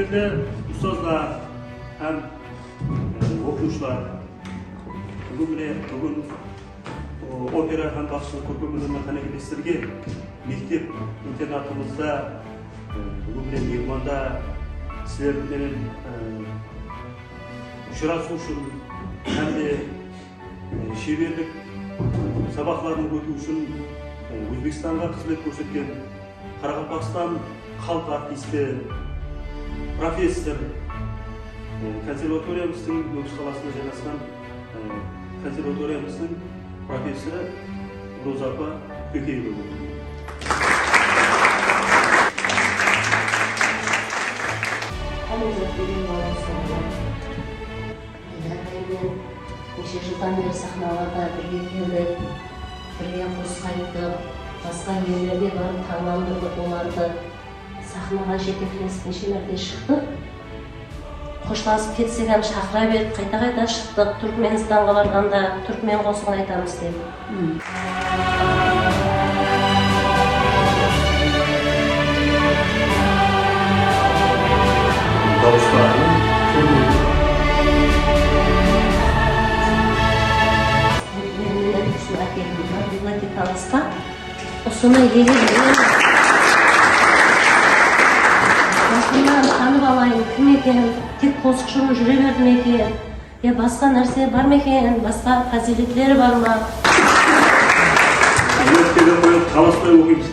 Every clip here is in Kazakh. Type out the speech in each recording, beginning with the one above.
жерде устоздар һәм оқушылар бүгін опера һәм бақсы көркемдік қанегелестерге мектеп интернатымызда бүгін мейманда сіздермен ұшырасу үшін һәм де шеберлік сабақтарын өту үшін Өзбекстанға қызмет көрсеткен Қарақалпақстан халық артисті, профессор, консерваториямыздың Өгіз қаласында жайғасқан консерваториямыздың профессоры Роза апа Көкеева болды. Неше жылдан бері сахналарда бірге келдік, бірге қосқа айтып, басқа елдерге барып таңдандырдық оларды. Сахнаға жетекленіп неше мәрте шықтық. Қоштасып кетсек hem шақыра беріп, қайта шықтық. Түркменстанға барғанда түркмен қосығын айтамыз деп. Bibliotekamızda osuna geliyor. Basından tanып alayım, kim eken, tek kosukşunu жүре бердім екен, ya басқа нәрсе бар ма екен, басқа фазилетлері бар ма? Қаласпай оқимыз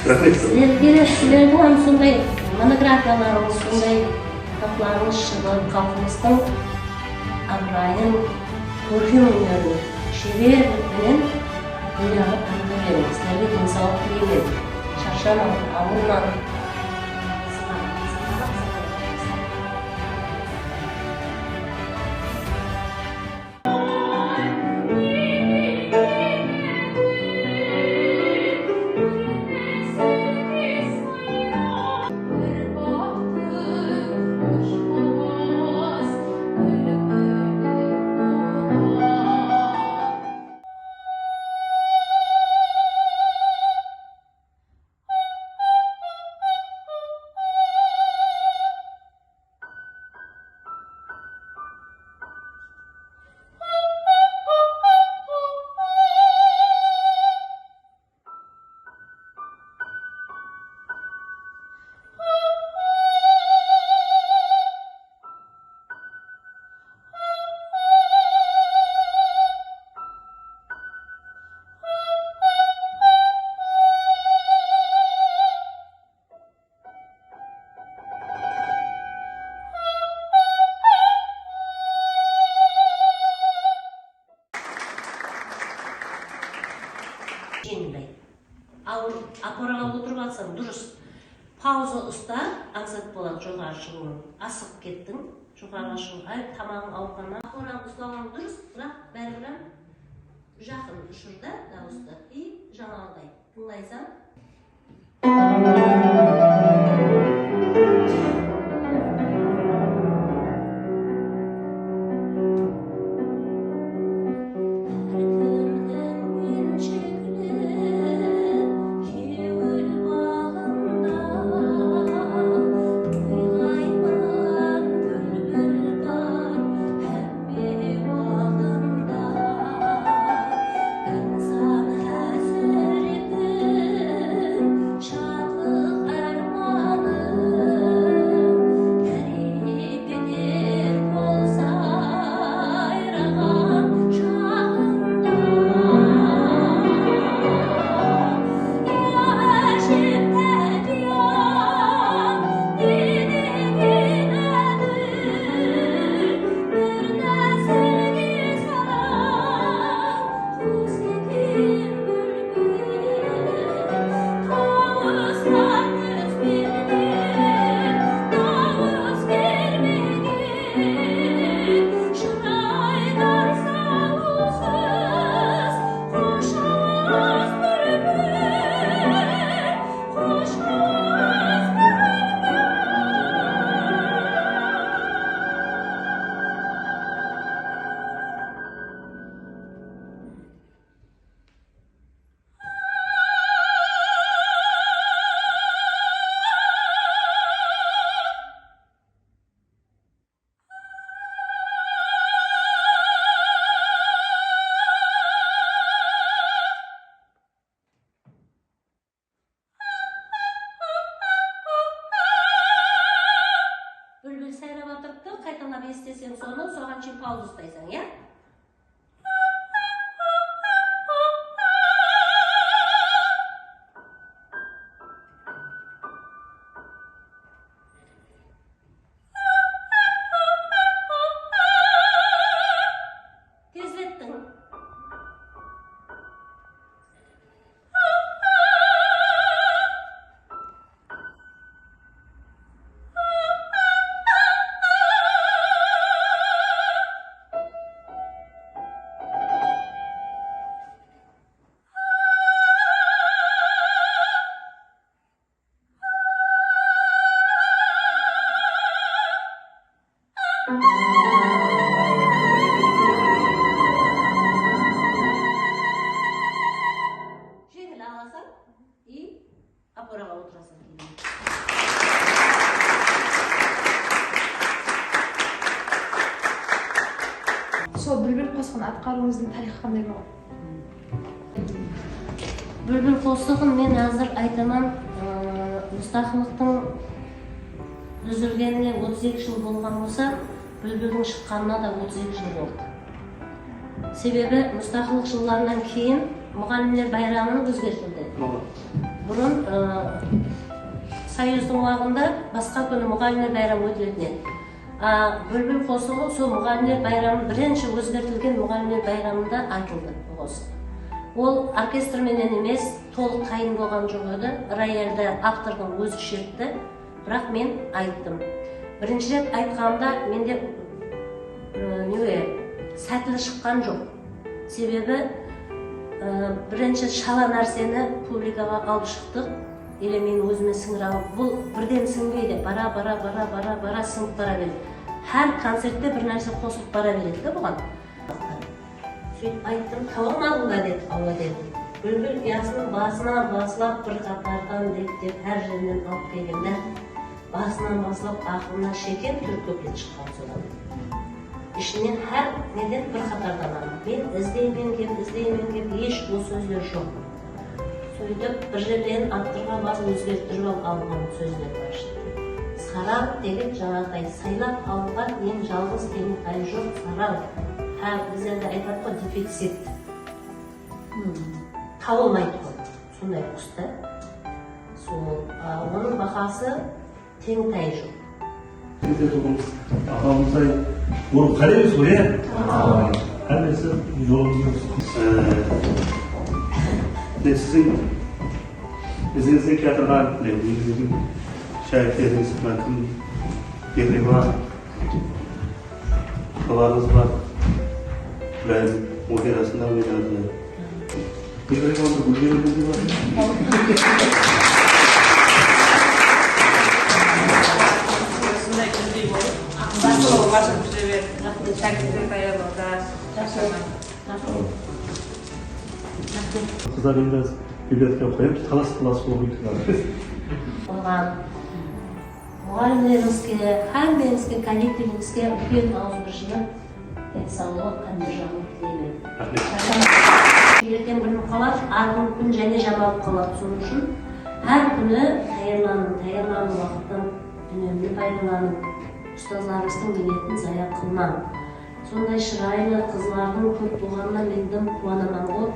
Сіздердің сондай монографияларыңыз, сондай кітапларыңыз шығып, халқымыздың абырайын, көркем өнерін, шеберлікпенен дүнияға танытып беріңіз. Сіздерге денсаулық тілеймін. Шаршамаңыз, ауырмаңыз. Апараға отырып алсаң дұрыс. Пауза ұста, аңсат болады жоғары шығуын. Асығып кеттің, жоғарыға шығуға, тамағың ауырғаннан. Апараға ұстаған дұрыс, бірақ бәрібір жақын ұшырда дауысты. И жаңағыдай тыңдайсың. істесең соны, соған шейін пауза ұстайсың, иә? Тездеттің. Жеңіл аласың и опораға отырасың. Сол Бүлбүл қосқан атқаруыңыздың тарихы қандай болған? Бүлбүл қосығын мен әзір айтаман, мұстақылықтың үзілгеніне 32 жыл болған болса, Бүлбүлдің шыққанына да 32 жыл болды. Себебі мұстақылық жылдарынан кейін мұғалімдер байрамын өзгертілді. Бұрын Союздың уақытында басқа күні мұғалімдер байрамы өтілетін еді. Бүлбүл қосығы сол мұғалімдер байрамы бірінші өзгертілген мұғалімдер байрамында айтылды. Ол оркестрменен емес, толық қайын болған жоқ еді. Рояльді автордың өзі шертті, бірақ мен айттым. Бірінші рет айтқанымда менде сәтілі шыққан жоқ. Себебі бірінші шала нәрсені публикаға алып шықтық. Или мен өзіме сіңір алып, бұл бірден сіңбейді, бара сіңіп бара береді. Әр концертте бір нәрсе қосылып бара береді бұған. Сөйтіп айттым, тауырмадың ба деді, ауа деді. Бүлбүл ұясының басынан басылап бір қатардан деп әр жерінен алып келгенде, басынан басылап ақылына шекен түр көпет шыққан содан. Ішінен әр неден бір қатардан алып. Мен іздеймен кеп, еш бұл сөздер жоқ. Сөйтіп, бір жерден аттырға басын өзгерттіріп алған сөздер бар. Сарал деген жаңағыдай сайлап алынған ең жалғыз деген тай жоқ сарал. Біз енді айтады ғой дефицит. Табылмайды ғой, сондай құсты. Оның бағасы тең тай жоқ. Ағамыздай ұрып қараймыз ғой, әрмесі жолымыз. Sizin teatrdan bizim şahitleriniz bakın yeri var, kalarınız var. Ben operasında oynadım. Bir kere kaldı, bu yerimiz var. Kızlar biraz bibliotekaya koyup talas болып отырады. Оған мұғалімдеріңізге, һәммеңізге, коллективіңізге үлкен ауызбіршілік, денсаулық, қандыржағын тілеймін. Ертең білім қалады, арғын күн және жамалып қалады. Соның үшін әр күні таярланып уақыттан үнемді пайдаланып, ұстаздарымыздың мінетін зая қылмам. Сондай шырайлы қызлардың көп болғанына мен дым қуанамын ғой.